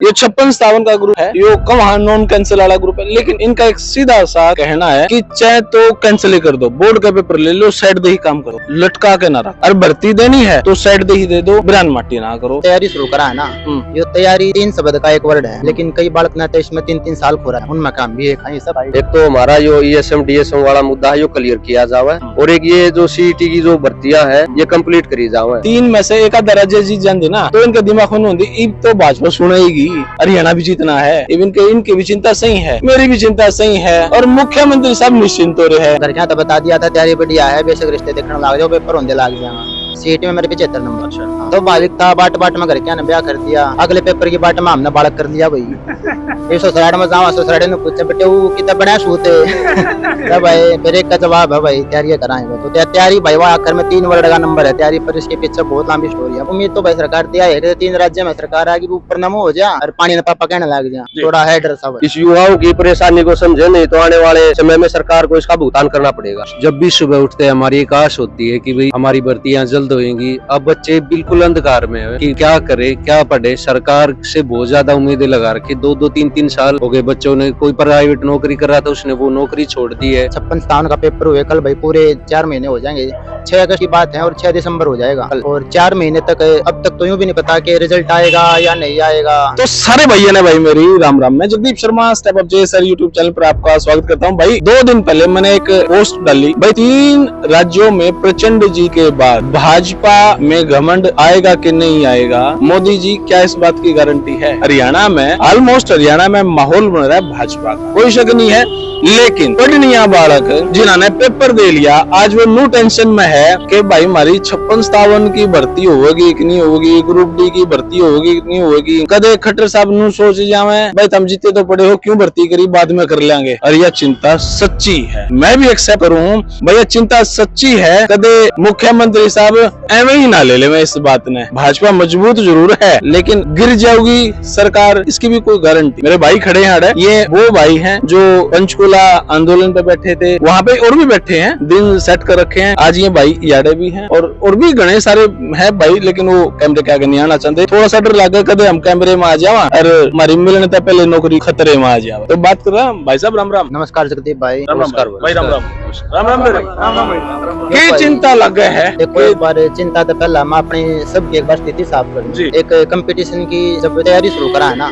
ये 56-57 का ग्रुप है, ये कम नॉन कैंसिल वाला ग्रुप है, लेकिन इनका एक सीधा सा कहना है कि चाहे तो कैंसिल ही कर दो, बोर्ड का पेपर ले लो, साइड दे ही काम करो, लटका के ना रखो। और भर्ती देनी है तो साइड दे ही दे दो, बिरान माटी ना करो। तैयारी शुरू करा है ना, ये तैयारी 3 शब्द का एक वर्ड है, लेकिन कई बालक ना तो इसमें 3-3 साल हो रहा है, उनमें काम भी है ये सब। एक तो हमारा जो ESM DSM वाला मुद्दा है, यो क्लियर किया जावे, और एक ये जो CET की जो भर्तियां है ये कंप्लीट करी जावे। 3 में से एक आधा राज्य जीत जाते ना तो इनके दिमाग में होती, अब तो भाजपा सुनेगी, हरियाणा भी जीतना है, इनकी भी चिंता सही है, मेरी भी चिंता सही है, और मुख्यमंत्री साहब निश्चिंत हो रहे हैं। घर क्या तो बता दिया था, तैयारी बढ़िया है, बेशक रिश्ते देखने लग जाओ, पेपर होने लग जाएगा। सीट में मेरे 75 नंबर। अच्छा। तो बालिक था, बाट में घर क्या ने ब्याह कर दिया, अगले पेपर की बाट में हमने बालक कर लिया भाई। ये ससुराल में जावा, ससुराल ने पूछे बेटे वो कितना बड़ा सूते भाई, फिर एक का जवाब है भाई तैयारी कराएंगे। तो तैयारी भाई वहाँ आखिर में 3 वर्ड का नंबर है तैयारी पर, इसके पीछे बहुत लंबी स्टोरी है। उम्मीद तो भाई सरकार दिया है, 3 राज्य में सरकार आगे ऊपर नमो हो जा और पानी न पापा कहने लग जा, थोड़ा है डर सब। इस युवाओं की परेशानी को समझे, नहीं तो आने वाले समय में सरकार को इसका भुगतान करना पड़ेगा। जब भी सुबह उठते हैं हमारी एक आश होती है कि भाई हमारी भर्तियां जल्द होंगी। अब बच्चे बिल्कुल अंधकार में है कि क्या करे क्या पढ़े। सरकार से बहुत ज्यादा उम्मीदें लगा रखी, 2-2, 3-3 साल हो गए बच्चों ने, कोई प्राइवेट नौकरी कर रहा था उसने वो नौकरी छोड़ दी है। 56-57 का पेपर हुए कल भाई, पूरे 4 महीने हो जाएंगे। 6 अगस्त की बात है और 6 दिसंबर हो जाएगा कल, और 4 महीने तक अब तक तो यूँ भी नहीं पता कि रिजल्ट आएगा या नहीं आएगा। तो सारे भैया ने भाई मेरी राम राम, मैं जगदीप शर्मा स्टेप अप जे सर यूट्यूब चैनल पर आपका स्वागत करता हूं। भाई 2 दिन पहले मैंने एक पोस्ट डाली भाई, 3 राज्यों में प्रचंड जी के बाद भाजपा में घमंड आएगा कि नहीं आएगा, मोदी जी क्या इस बात की गारंटी है। हरियाणा में ऑलमोस्ट हरियाणा में माहौल बन रहा है भाजपा का, कोई शक नहीं है, लेकिन पढ़निया बालक जिन्होंने पेपर दे लिया आज वो न्यू टेंशन में है कि भाई हमारी 56-57 की भर्ती होगी कि नहीं होगी, ग्रुप डी की भर्ती होगी कि नहीं होगी। कदे खट्टर साहब नु सोच जावे भाई तुम जीते तो पड़े हो, क्यों भर्ती करी, बाद में कर लेंगे। और यह चिंता सच्ची है, मैं भी एक्सेप्ट करूँ भैया, चिंता सच्ची है। कदे मुख्यमंत्री साहब एवं ही ना ले ले मैं इस बात ने, भाजपा मजबूत जरूर है लेकिन गिर जाओगी सरकार, इसकी भी कोई गारंटी। मेरे भाई खड़े हैं, ये वो भाई हैं जो पंचकुला आंदोलन पे बैठे थे, वहाँ पे और भी बैठे हैं, दिन सेट कर रखे हैं। आज ये भाई याडे भी हैं और भी घने सारे हैं भाई, लेकिन वो कैमरे के आगे नहीं आना चाहते। थोड़ा सा डर लगा कदे हम कैमरे में आ जावा और हमारी मिलने तक पहले नौकरी खतरे में आ जावा। तो बात कर रहा भाई साहब, राम राम। नमस्कार जगदीप भाई। नमस्कार भाई, राम राम राम राम। क्या चिंता लगे है? देखो एक बार चिंता तो पहला हम अपनी सबकी एक बार स्थिति साफ कर। एक कंपटीशन की जब तैयारी शुरू करा है ना,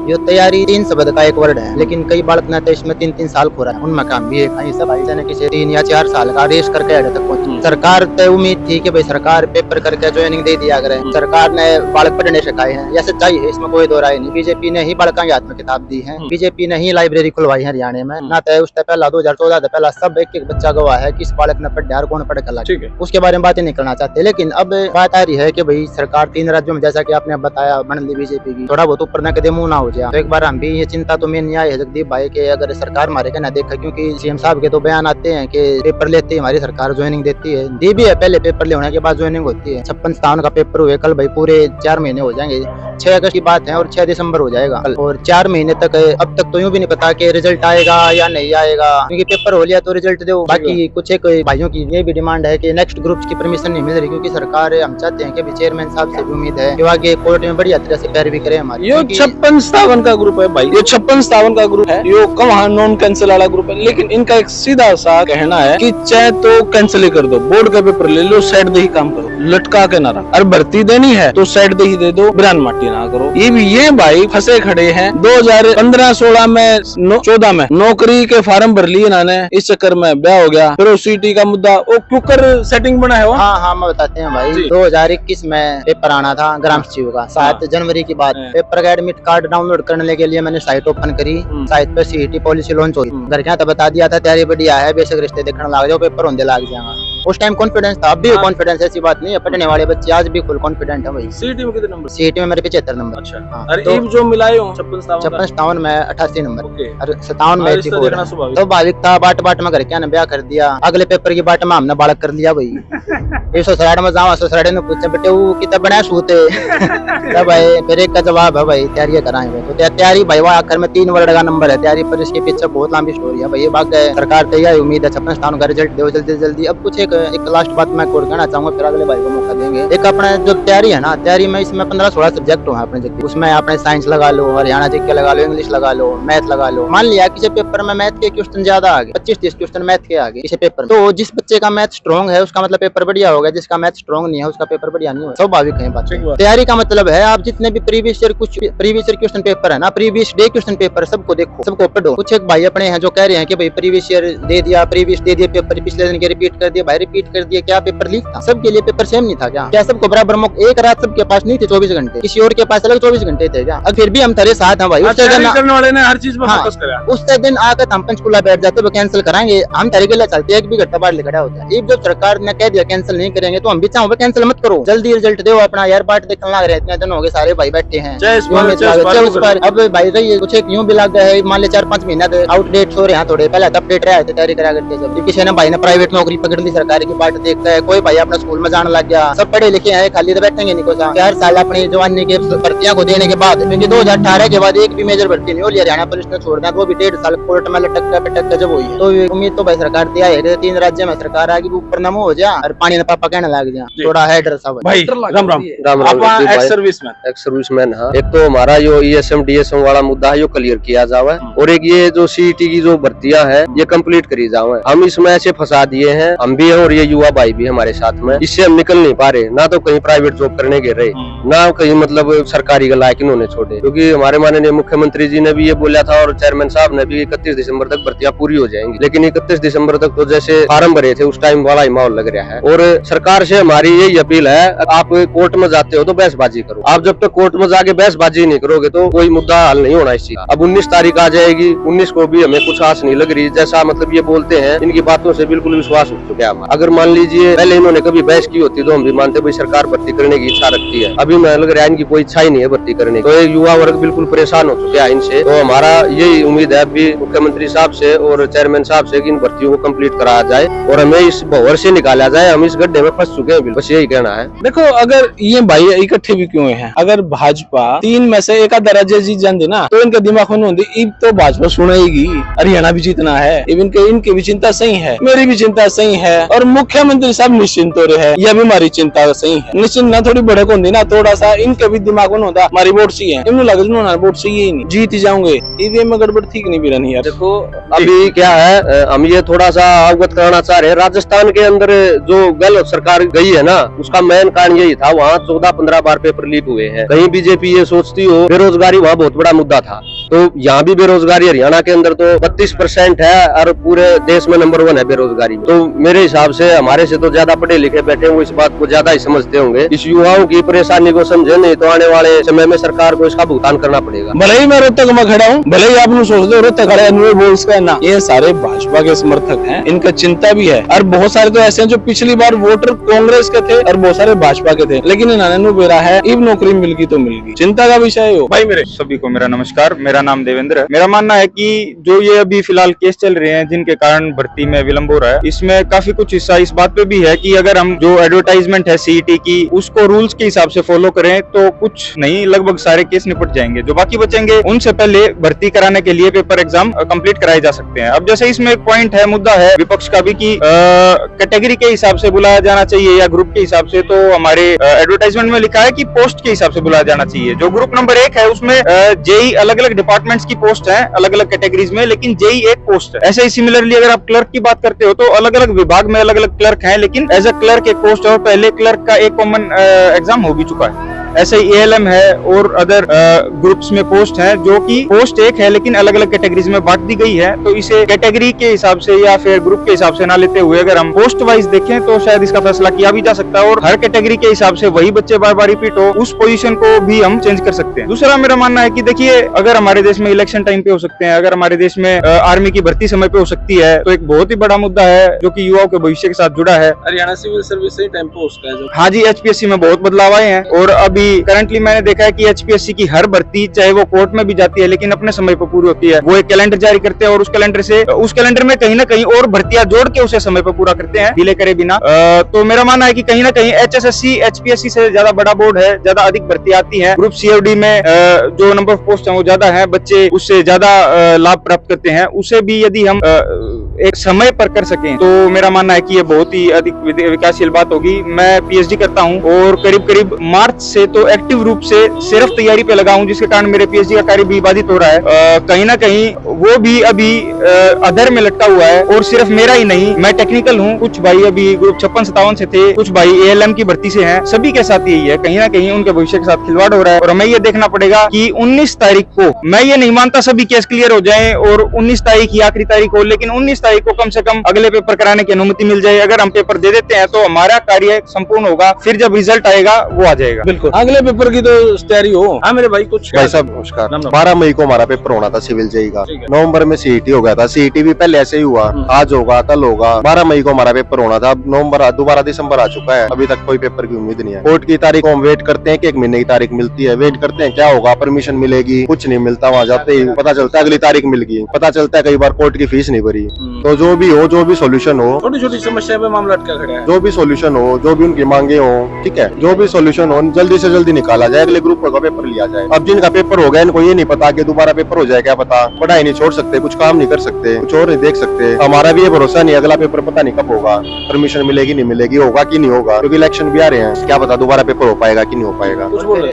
ये तैयारी 3 शब्द का एक वर्ड है, लेकिन कई बालक ना तो इसमें 3-3 साल हो रहा है, उनमें काम भी है। ये सब आई किसी 3 या 4 साल का रेस करके आड़े तक पहुंची। सरकार तो उम्मीद थी कि भाई सरकार पेपर करके ज्वाइनिंग दे दिया करे, सरकार ने बालक पढ़ने सिखाए हैं, यह सच्चाई है, इसमें कोई दो राय नहीं। बीजेपी ने ही बालकों के हाथ में किताब दी है, बीजेपी ने ही लाइब्रेरी खुलवाई है हरियाणा में ना, तो उससे पहला 2014 पहला सब एक बच्चा गवाह है किस बालक ने पढ़ा और कौन पढ़ कर, उसके बारे में बातें नहीं करना चाहते। लेकिन अब बात आ रही है कि भाई सरकार 3 राज्यों में, जैसा कि आपने बताया, बन ली बीजेपी की, थोड़ा बहुत ऊपर न कदे मुंह ना हो जाए। तो एक बार हम भी ये चिंता तो में नहीं आई है जगदीप भाई के, अगर सरकार मारे का ना देखा, क्योंकि सीएम साहब के तो बयान आते हैं कि पेपर लेते ही हमारी सरकार ज्वाइनिंग देती है, दी भी है, पहले पेपर लेने के बाद ज्वाइनिंग होती है। 56-57 का पेपर हुए कल भाई, पूरे 4 महीने हो जाएंगे। 6 अगस्त की बात है और 6 दिसंबर हो जाएगा कल, और 4 महीने तक अब तक तो यूँ भी नहीं पता कि रिजल्ट आएगा या नहीं आएगा, क्योंकि पेपर हो लिया तो रिजल्ट दो। बाकी कुछ एक भाइयों की ये भी डिमांड है कि नेक्स्ट ग्रुप की परमिशन नहीं मिल रही, क्योंकि सरकार हम चाहते हैं कि चेयरमैन साहब से भी उम्मीद है कि आगे कोर्ट में बढ़िया तरह से पैरवी करे हमारी। ये 56-57 का ग्रुप है भाई, ये 56-57 का ग्रुप है, ये कम नॉन कैंसिल वाला ग्रुप है, लेकिन इनका एक सीधा सा कहना है कि चाहे तो कैंसिल ही कर दो, बोर्ड का पेपर ले लो, साइड दे ही काम करो, लटका के ना रखो। और भर्ती देनी है तो साइड दे ही दे दो, बिरान माटी ना करो। ये भाई फंसे खड़े हैं। 2015-16 में 14 में नौकरी के फार्म भर लिए इन्होंने, इस चक्कर में ब्याह हो गया। फिर वो सीटी का मुद्दा, वो कुकर सेटिंग बना है वो। हाँ मैं बताते हैं भाई, 2021 में पेपर आना था ग्राम सचिव का, 7 जनवरी की बात। पेपर का एडमिट कार्ड डाउनलोड करने के लिए मैंने साइट ओपन करी, साइट पर सीईटी पॉलिसी लॉन्च हुई। घर क्या तो बता दिया था तैयारी बढ़िया है, बेशक रिश्ते देखने लग जाओ, पेपर होने लग जाएगा। उस टाइम कॉन्फिडेंस था, अब भी कॉन्फिडेंस, ऐसी बात नहीं है। पढ़ने वाले बच्चे आज भी फुल कॉन्फिडेंट है भाई। सीटी में कितने नंबर? सीईटी में मेरे 75 नंबर। अच्छा। और तो जो मिलाए हो 56-57 में 88 नंबर, और 57 में 84। तो भाविक था, बाट में घर क्या ने ब्याह कर दिया, अगले पेपर की बाट में हमने बालक कर लिया भाई। ये ससुराल में जावा, ससुराल ने पूछे बेटे वो कितना बड़ा सूते भाई, फिर एक का जवाब है भाई तैयारी कराएंगे। तो तैयारी भाई वहाँ आखिर में 3 वर्ड का नंबर है तैयारी पर, इसके पीछे बहुत लंबी स्टोरी है भाई। ये बात सरकार तैयार, उम्मीद है 56-57 का रिजल्ट दो जल्दी। अब कुछ एक एक लास्ट बात मैं और कहना चाहूंगा, फिर अगले भाई को मौका देंगे। एक अपना जो तैयारी है ना, तैयारी में इसमें 15-16 सब्जेक्ट हो अपने जगह, उसमें आपने साइंस लगा लो, हरियाणा जीके लगा लो, इंग्लिश लगा लो, मैथ लगा लो। मान लिया किसी पेपर में मैथ के क्वेश्चन ज्यादा आ गए, 25-30 क्वेश्चन मैथ के आ गए किसी पेपर में, तो जिस बच्चे का मैथ स्ट्रॉन्ग है उसका मतलब पेपर बढ़िया होगा, जिसका मैथ स्ट्रॉन्ग नहीं है उसका पेपर बढ़िया नहीं होगा। स्वाभाविक है बात। तैयारी का मतलब है आप जितने भी प्रीवियस ईयर क्वेश्चन पेपर है ना, प्रीवियस डे क्वेश्चन पेपर, सबको देखो, सबको पढ़ो। कुछ एक भाई अपने हैं जो कह रहे हैं कि भाई प्रीवियस ईयर दे दिया, प्रीवियस दे दिया पेपर, पिछले दिन के रिपीट कर दिया। भाई रिपीट कर दिया, क्या पेपर लीक था? सबके लिए पेपर सेम नहीं था क्या सबको बराबर मौका? एक रात सबके पास नहीं थे 24 घंटे, किसी और के पास अलग 24 घंटे थे क्या? अब फिर भी हम तेरे साथ हैं भाई। वाले ने हर चीज में फोकस करा। उससे दिन आकर हम पंचकुला बैठ जाते, वो कैंसिल कराएंगे, हम तेरे के लिए चलते, एक भी घंटा बाहर खड़ा होता है। जब सरकार ने कह दिया कैंसिल नहीं करेंगे, तो हम भी चाहो कैंसिल मत करो, जल्दी रिजल्ट दो अपना यार। बाट देखने लग रहे इतने दिन हो गए, सारे भाई बैठे हैं। अब भाई रही कुछ एक यूं भी लग गया है, मान ले 4-5 महीना आउटडेट हो रहे हैं थोड़े, पहले अपडेट रहे थे तैयारी करा करते। जब किसी ने भाई ने प्राइवेट नौकरी पकड़ ली, सरकारी की बाट देखता है, कोई भाई अपना स्कूल में जाने लग गया। सब पढ़े लिखे हैं, खाली तो बैठेंगे नहीं। कोसा 4 साल अपनी जवानी के भर्तियां को देने के बाद, क्योंकि 2018 के बाद एक भी मेजर भर्ती नहीं हुई, हरियाणा पुलिस ने छोड़ दिया, वो भी 1.5 साल कोर्ट में लटक जब हुई है। तो उम्मीद तो भाई सरकार दिया है, 3 राज्य में सरकार आगे ऊपर नमो हो जा और पानी ने पापा कहने लग जा, थोड़ा है डर सा भाई। Ram Ram ex serviceman. हाँ, एक तो हमारा जो ESM DSM वाला मुद्दा है, यो क्लियर किया जावे, और एक ये जो CET की जो भर्तियां है ये कंप्लीट करी जावे। हम इसमें ऐसे फंसा दिए हैं, हम भी है और ये युवा भाई भी हमारे साथ में, इससे हम निकल नहीं पा रहे। ना तो कहीं प्राइवेट जॉब करने के रहे, ना कहीं मतलब सरकारी का लायक इन्होंने छोड़े, क्योंकि हमारे माननीय मुख्यमंत्री जी ने भी ये बोला था और चेयरमैन साहब ने भी 31 दिसंबर तक भर्तियां पूरी हो जाएंगी। लेकिन 31 दिसंबर तक तो जैसे फार्म भरे थे उस टाइम वाला ही माहौल लग रहा है। और सरकार से हमारी यही अपील है, आप कोर्ट में जाते हो तो बहसबाजी करो। आप जब तक कोर्ट में जाके बहसबाजी नहीं करोगे तो कोई मुद्दा हल नहीं होना इस चीज। अब 19 तारीख आ जाएगी, 19 को भी हमें कुछ आस नहीं लग रही। जैसा मतलब ये बोलते हैं, इनकी बातों से बिल्कुल विश्वास उठ चुका है। अगर मान लीजिए पहले इन्होंने कभी बहस की होती तो हम भी मानते भाई सरकार भर्ती करने की इच्छा रखती है। अभी मैं लग रहा है इनकी कोई इच्छा ही नहीं है भर्ती करने की, तो युवा वर्ग बिल्कुल परेशान हो चुका है इनसे। तो हमारा यही उम्मीद है अभी मुख्यमंत्री साहब से और चेयरमैन साहब से कि इन भर्तियों को कंप्लीट कराया जाए और हमें इस भंवर से निकाला जाए। हम इस गड्ढे में फंस चुके हैं, बस यही कहना है। देखो, अगर ये भाई इकट्ठे भी क्यों हैं, अगर भाजपा 3 में से एक आधा राज्य जीत जाती ना तो इनका दिमाग में होती, अब तो भाजपा सुनेगी, हरियाणा भी जीतना है, इनकी भी चिंता सही है, मेरी भी चिंता सही है, और मुख्यमंत्री साहब निश्चिंत हो रहे हैं, यह भी हमारी चिंता सही है। निश्चिंत ना थोड़ी बड़क होती ना, थोड़ा सा इनके भी दिमाग में होता हमारी वोट चाहिए, इन्होंने लगे वोट चाहिए ही नहीं, जीत ही जाऊंगे। ईवीएम में गड़बड़ ठीक नहीं भी रहनी यार। देखो अभी क्या है, हम ये थोड़ा सा अवगत कराना चाह रहे हैं। राजस्थान के अंदर जो गलत सरकार गई है ना, उसका मेन कारण यही था, वहाँ 14-15 बार पेपर लीक हुए हैं। कहीं बीजेपी ये सोचती हो बेरोजगारी वहाँ बहुत बड़ा मुद्दा था, तो यहाँ भी बेरोजगारी हरियाणा के अंदर तो 32% है और पूरे देश में नंबर 1 है बेरोजगारी। तो मेरे हिसाब से हमारे से तो ज्यादा पढ़े लिखे बैठे हुए इस बात को ज्यादा ही समझते होंगे। इस युवाओं की परेशानी को समझे, नहीं तो आने वाले समय में सरकार को इसका भुगतान करना पड़ेगा। भले ही मैं रोहतक में खड़ा हूँ, भले ही आप लोग सोचते हो रोहतक खड़ा है ना, ये सारे भाजपा के समर्थक हैं, इनका चिंता भी है। और बहुत सारे तो ऐसे हैं जो पिछली बार वोटर कांग्रेस के थे और बहुत सारे भाजपा के थे, लेकिन इन्होंने बेरा है, अब नौकरी मिल गई तो मिल गई। चिंता का विषय हो भाई। मेरे सभी को मेरा नमस्कार, मेरा नाम देवेंद्र है। मेरा मानना है कि जो ये अभी फिलहाल केस चल रहे हैं जिनके कारण भर्ती में विलंब हो रहा है, इसमें काफी कुछ हिस्सा इस बात पे भी है कि अगर हम जो एडवर्टाइजमेंट है CET की उसको रूल्स के हिसाब से फॉलो करें तो कुछ नहीं, लगभग सारे केस निपट जाएंगे। जो बाकी बचेंगे उनसे पहले भर्ती कराने के लिए पेपर एग्जाम कंप्लीट कराए जा सकते हैं। अब जैसे इसमें एक पॉइंट है, मुद्दा है विपक्ष का भी कि कैटेगरी के हिसाब से बुलाया जाना चाहिए या ग्रुप के हिसाब से। तो हमारे एडवर्टाइजमेंट में लिखा है कि पोस्ट के हिसाब से बुलाया जाना चाहिए। जो ग्रुप नंबर 1 है उसमें जेई अलग अलग डिपार्टमेंट्स की पोस्ट है, अलग अलग कैटेगरीज में, लेकिन जेई एक पोस्ट है। ऐसे ही सिमिलरली अगर आप क्लर्क की बात करते हो तो अलग अलग विभाग में अलग अलग क्लर्क हैं, लेकिन एज अ क्लर्क एक पोस्ट है और पहले क्लर्क का एक कॉमन एग्जाम हो भी चुका है। ऐसे ही ALM है और अदर ग्रुप्स में पोस्ट है, जो कि पोस्ट एक है लेकिन अलग अलग कैटेगरीज में बांट दी गई है। तो इसे कैटेगरी के हिसाब से या फिर ग्रुप के हिसाब से ना लेते हुए अगर हम पोस्ट वाइज देखें तो शायद इसका फैसला किया भी जा सकता है और हर कैटेगरी के हिसाब से वही बच्चे बार बार रिपीट हो, उस पोजीशन को भी हम चेंज कर सकते हैं। दूसरा मेरा मानना है कि देखिए, अगर हमारे देश में इलेक्शन टाइम पे हो सकते हैं, अगर हमारे देश में आर्मी की भर्ती समय पे हो सकती है, तो एक बहुत ही बड़ा मुद्दा है जो कि युवाओं के भविष्य के साथ जुड़ा है। हरियाणा सिविल सर्विस से टाइम पे उसका है। हाँ जी, HPSC में बहुत बदलाव आए हैं और अभी करंटली मैंने देखा है कि HPSC की हर भर्ती चाहे वो कोर्ट में भी जाती है लेकिन अपने समय पर पूरी होती है। वो एक कैलेंडर जारी करते हैं और उस कैलेंडर में कहीं ना कहीं और भर्तियां जोड़ के उसे समय पर पूरा करते हैं, डिले करे बिना। तो मेरा मानना है कि कहीं ना कहीं HSSC HPSC से ज्यादा बड़ा बोर्ड है, ज्यादा अधिक भर्ती आती है। ग्रुप COD में जो नंबर ऑफ पोस्ट है वो ज्यादा है, बच्चे उससे ज्यादा लाभ प्राप्त करते हैं। उसे भी यदि हम एक समय पर कर सकें तो मेरा मानना है कि ये बहुत ही अधिक विकासशील बात होगी। मैं पीएचडी करता हूं और करीब करीब मार्च से तो एक्टिव रूप से सिर्फ तैयारी पे लगा हूं, जिसके कारण मेरे पीएचडी का कार्य भी बाधित हो रहा है। कहीं ना कहीं वो भी अभी अधर में लटका हुआ है। और सिर्फ मेरा ही नहीं, मैं टेक्निकल हूँ, कुछ भाई अभी ग्रुप 56-57 से थे, कुछ भाई एएलएम की भर्ती से हैं, सभी के साथ यही है। कहीं ना कहीं उनके भविष्य के साथ खिलवाड़ हो रहा है और हमें ये देखना पड़ेगा कि 19 तारीख को, मैं ये नहीं मानता सभी केस क्लियर हो जाएं और 19 तारीख ही आखिरी तारीख हो, लेकिन 19 तारीख को कम से कम अगले पेपर कराने की अनुमति मिल जाए। अगर हम पेपर दे देते हैं तो हमारा कार्य संपूर्ण होगा, फिर जब रिजल्ट आएगा वो आ जाएगा। बिल्कुल, अगले पेपर की तो तैयारी हो। हाँ मेरे भाई, कुछ भाई साहब नमस्कार। 12 मई को हमारा पेपर होना था सिविल जेई का, नवंबर में सीईटी हो गया था। सीईटी भी पहले ऐसे ही हुआ, आज होगा कल होगा। 12 मई को हमारा पेपर होना था, अब नवंबर दोबारा दिसंबर आ चुका है, अभी तक कोई पेपर की उम्मीद नहीं है। कोर्ट की तारीख को हम वेट करते हैं कि 1 महीने की तारीख मिलती है, वेट करते हैं क्या होगा, परमिशन मिलेगी, कुछ नहीं मिलता। वहाँ जाते ही पता चलता है अगली तारीख मिल गई, पता चलता है कई बार कोर्ट की फीस नहीं भरी। तो जो भी हो, जो भी सोल्यूशन हो, छोटी छोटी समस्या पे मामला अटका खड़ा है, जो भी सोल्यूशन हो, जो भी उनकी मांगे हो, ठीक है, जो भी सोल्यूशन हो जल्दी से जल्दी निकाला जाए, अगले ग्रुप का पेपर लिया जाए। अब जिनका पेपर हो गया इनको ये नहीं पता कि दोबारा पेपर हो जाए, क्या पता, पढ़ाई नहीं छोड़ सकते, कुछ काम नहीं कर सकते, कुछ और नहीं देख सकते। हमारा भी ये भरोसा नहीं, अगला पेपर पता नहीं कब होगा, परमिशन मिलेगी नहीं मिलेगी, होगा कि नहीं होगा, क्योंकि इलेक्शन भी आ रहे हैं, क्या पता दोबारा पेपर हो पाएगा कि नहीं हो पाएगा।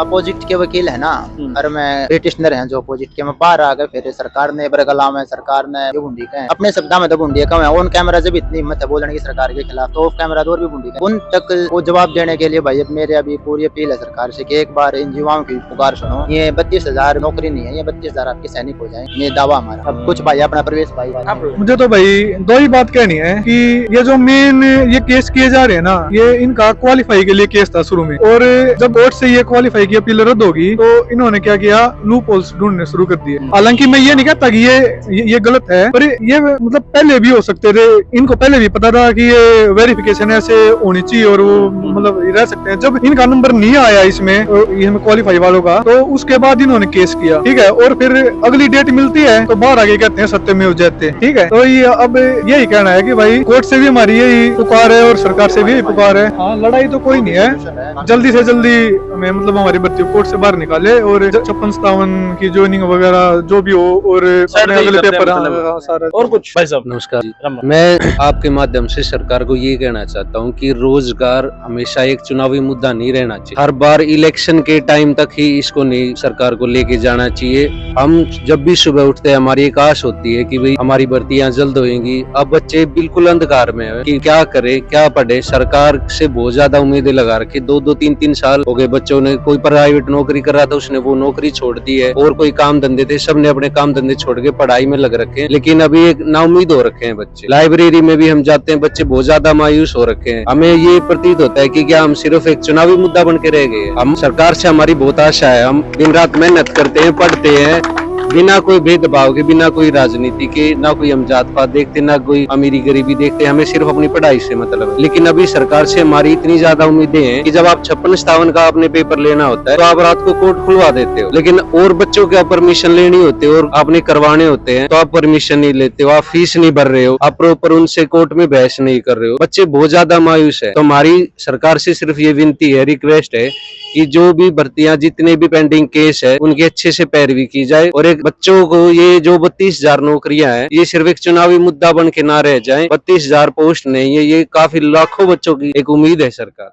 अपोजिट के वकील है ना, और मैं पिटिशनर हैं जो अपोजिट के, मैं बाहर आ गए, फिर सरकार ने बरगलाम है, सरकार ने ये बूंदी का है, अपने शब्दा में तो बूंदी है कम है। ऑन कैमरा जब इतनी हिम्मत है बोलने की सरकार के खिलाफ, तो ऑफ कैमरा तो और भी बूंदी का। उन तक वो जवाब देने के लिए भाई अब मेरे अभी पूरी अपील है सरकार से कि एक बार इन युवाओं की पुकार सुनो। ये 32,000 नौकरी नहीं है, ये 32,000 आपके सैनिक हो जाए, ये दावा हमारा। अब कुछ भाई अपना प्रवेश भाई, मुझे तो भाई दो ही बात कहनी है कि ये जो मेन ये केस किए जा रहे हैं ना, ये इनका क्वालिफाई के लिए केस था शुरू में, और जब कोर्ट से ये क्वालिफाई की अपील रद्द होगी तो इन्होंने क्या किया, लूप होल्स ढूंढने शुरू कर दिए। हालांकि मैं ये नहीं कहता कि ये गलत है, पर ये मतलब पहले भी हो सकते थे, इनको पहले भी पता था कि ये वेरिफिकेशन ऐसे होनी चाहिए और वो मतलब रह सकते हैं। जब इनका नंबर नहीं आया इसमें क्वालिफाई वालों का, तो उसके बाद इन्होंने केस किया, ठीक है, और फिर अगली डेट मिलती है तो बाहर आगे कहते हैं सत्य में हो जाते हैं, ठीक है। तो ये अब यही कहना है कि भाई कोर्ट से भी हमारी यही पुकार है और सरकार से भी यही पुकार है। हाँ, लड़ाई तो कोई नहीं है, जल्दी से जल्दी हमें मतलब हमारी बच्चे कोर्ट से बाहर निकाले और 56-57 की ज्वाइनिंग वगैरह जो भी हो, और अगले पेपर सारा। और कुछ भाई साहब? नमस्कार जी, मैं आपके माध्यम से सरकार को ये कहना चाहता हूँ कि रोजगार हमेशा एक चुनावी मुद्दा नहीं रहना चाहिए। हर बार इलेक्शन के टाइम तक ही इसको नहीं सरकार को लेके जाना चाहिए। हम जब भी सुबह उठते हैं हमारी एक आश होती है कि भाई हमारी भर्तियां जल्द होंगी। अब बच्चे बिल्कुल अंधकार में है कि क्या करे क्या पढ़े। सरकार से बहुत ज्यादा उम्मीदें लगा रखी, 2-2, 3-3 साल हो गए बच्चों ने। कोई प्राइवेट नौकरी कर रहा था उसने वो नौकरी छोड़ दी है, और कोई काम धंधे थे सबने अपने काम धंधे छोड़ के पढ़ाई में लग रखे हैं। लेकिन अभी एक नाउम्मीद हो रखे हैं बच्चे। लाइब्रेरी में भी हम जाते हैं, बच्चे बहुत ज्यादा मायूस हो रखे हैं। हमें ये प्रतीत होता है कि क्या हम सिर्फ एक चुनावी मुद्दा बन के रह गए। हम सरकार से हमारी बहुत आशा है, हम दिन रात मेहनत करते हैं, पढ़ते हैं, बिना कोई भेदभाव के, बिना कोई राजनीति के, ना कोई हम जात पात देखते, ना कोई अमीरी गरीबी देखते, हमें सिर्फ अपनी पढ़ाई से मतलब है। लेकिन अभी सरकार से हमारी इतनी ज्यादा उम्मीदें हैं कि जब आप 56-57 का अपने पेपर लेना होता है तो आप रात को कोर्ट खुलवा देते हो, लेकिन और बच्चों के आप परमिशन लेनी होती है और आपने करवाने होते हैं तो आप परमिशन नहीं लेते हो, आप फीस नहीं भर रहे हो, आप प्रॉपर उनसे कोर्ट में बहस नहीं कर रहे हो। बच्चे बहुत ज्यादा मायूस है। तो हमारी सरकार से सिर्फ ये विनती है, रिक्वेस्ट है कि जो भी भर्तियां, जितने भी पेंडिंग केस है, उनकी अच्छे से पैरवी की जाए और एक बच्चों को ये जो 32,000 नौकरियां हैं ये सिर्फ एक चुनावी मुद्दा बन के ना रह जाएं। 32,000 पोस्ट नहीं है, ये काफी लाखों बच्चों की एक उम्मीद है सरकार।